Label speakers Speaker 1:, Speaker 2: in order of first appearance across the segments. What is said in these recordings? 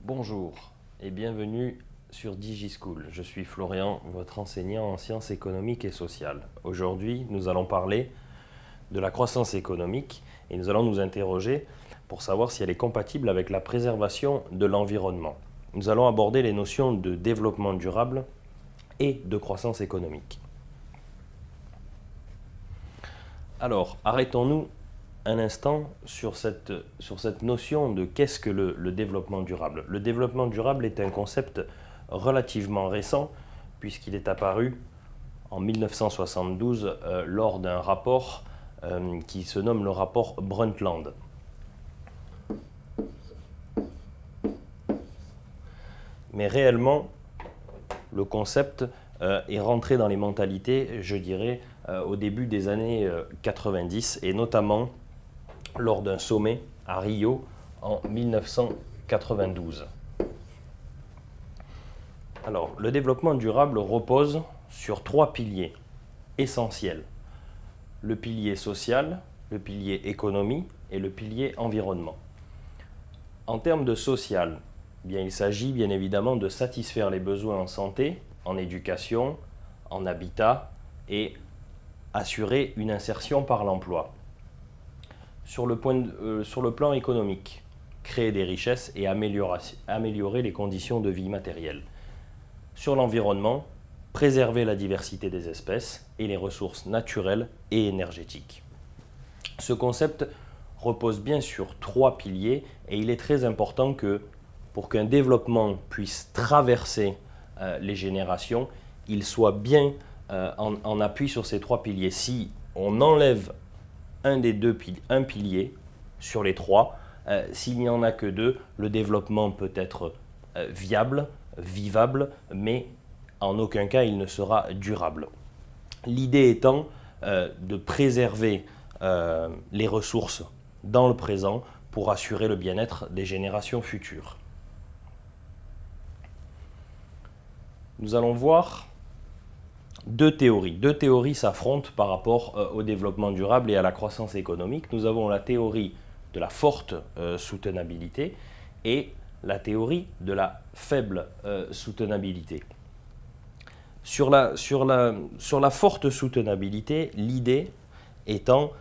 Speaker 1: Bonjour et bienvenue sur DigiSchool. Je suis Florian, votre enseignant en sciences économiques et sociales. Aujourd'hui, nous allons parler de la croissance économique et nous allons nous interroger pour savoir si elle est compatible avec la préservation de l'environnement. Nous allons aborder les notions de développement durable et de croissance économique. Alors, arrêtons-nous un instant sur cette notion de qu'est-ce que le développement durable. Le développement durable est un concept relativement récent puisqu'il est apparu en 1972 lors d'un rapport qui se nomme le rapport Brundtland. Mais réellement, le concept est rentré dans les mentalités, je dirais, au début des années 90 et notamment lors d'un sommet à Rio en 1992. Alors, le développement durable repose sur trois piliers essentiels. Le pilier social, le pilier économie et le pilier environnement. En termes de social, bien, il s'agit bien évidemment de satisfaire les besoins en santé, en éducation, en habitat et assurer une insertion par l'emploi. Sur le plan économique, créer des richesses et améliorer les conditions de vie matérielles. Sur l'environnement, préserver la diversité des espèces et les ressources naturelles et énergétiques. Ce concept repose bien sur trois piliers et il est très important que pour qu'un développement puisse traverser les générations, il soit bien en appui sur ces trois piliers. Si on enlève un pilier sur les trois, s'il n'y en a que deux, le développement peut être viable, vivable, mais en aucun cas il ne sera durable. L'idée étant de préserver les ressources dans le présent pour assurer le bien-être des générations futures. Nous allons voir deux théories. Deux théories s'affrontent par rapport au développement durable et à la croissance économique. Nous avons la théorie de la forte soutenabilité et la théorie de la faible soutenabilité. Sur la forte soutenabilité, l'idée étant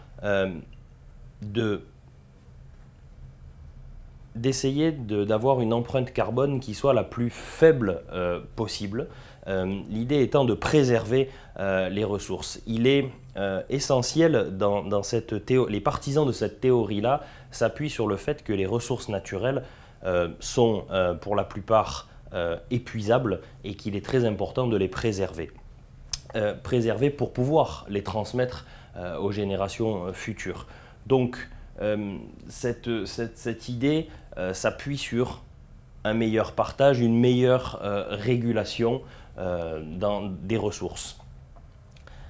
Speaker 1: d'essayer d'avoir une empreinte carbone qui soit la plus faible possible. L'idée étant de préserver les ressources. Il est essentiel dans cette théorie, les partisans de cette théorie-là s'appuient sur le fait que les ressources naturelles sont pour la plupart épuisables et qu'il est très important de les préserver. Préserver pour pouvoir les transmettre aux générations futures. Donc, cette idée s'appuie sur un meilleur partage, une meilleure régulation des ressources.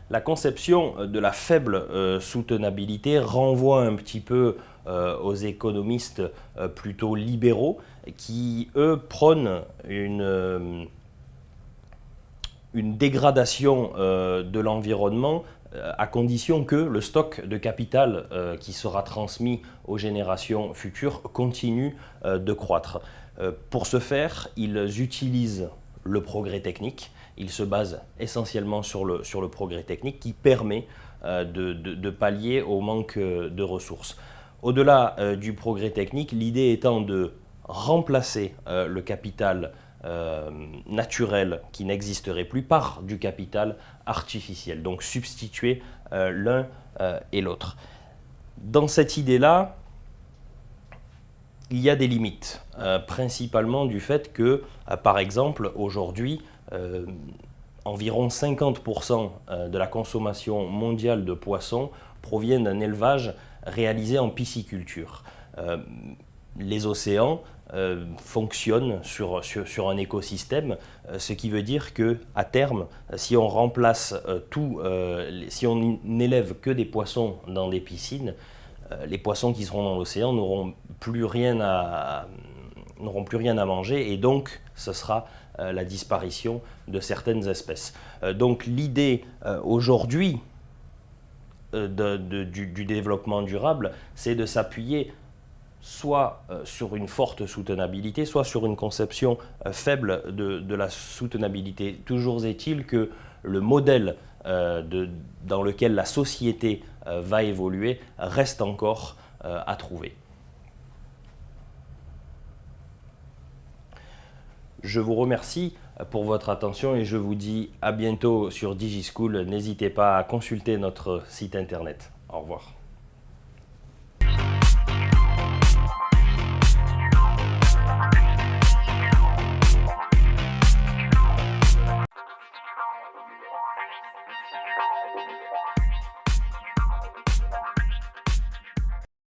Speaker 1: La conception de la faible soutenabilité renvoie un petit peu aux économistes plutôt libéraux qui, eux, prônent une dégradation de l'environnement à condition que le stock de capital qui sera transmis aux générations futures continue de croître. Pour ce faire, ils utilisent le progrès technique. Ils se basent essentiellement sur le progrès technique qui permet de pallier au manque de ressources. Au-delà du progrès technique, l'idée étant de remplacer le capital naturel qui n'existerait plus par du capital artificiel, donc substituer l'un et l'autre. Dans cette idée-là, il y a des limites, principalement du fait que, par exemple, aujourd'hui, environ 50% de la consommation mondiale de poissons provient d'un élevage réalisé en pisciculture. Les océans fonctionnent sur un écosystème, ce qui veut dire qu'à terme, si on remplace si on n'élève que des poissons dans des piscines, les poissons qui seront dans l'océan n'auront plus rien à manger et donc ce sera la disparition de certaines espèces. Donc l'idée aujourd'hui du développement durable, c'est de s'appuyer soit sur une forte soutenabilité, soit sur une conception faible de la soutenabilité. Toujours est-il que le modèle dans lequel la société va évoluer reste encore à trouver. Je vous remercie pour votre attention et je vous dis à bientôt sur DigiSchool. N'hésitez pas à consulter notre site internet. Au revoir.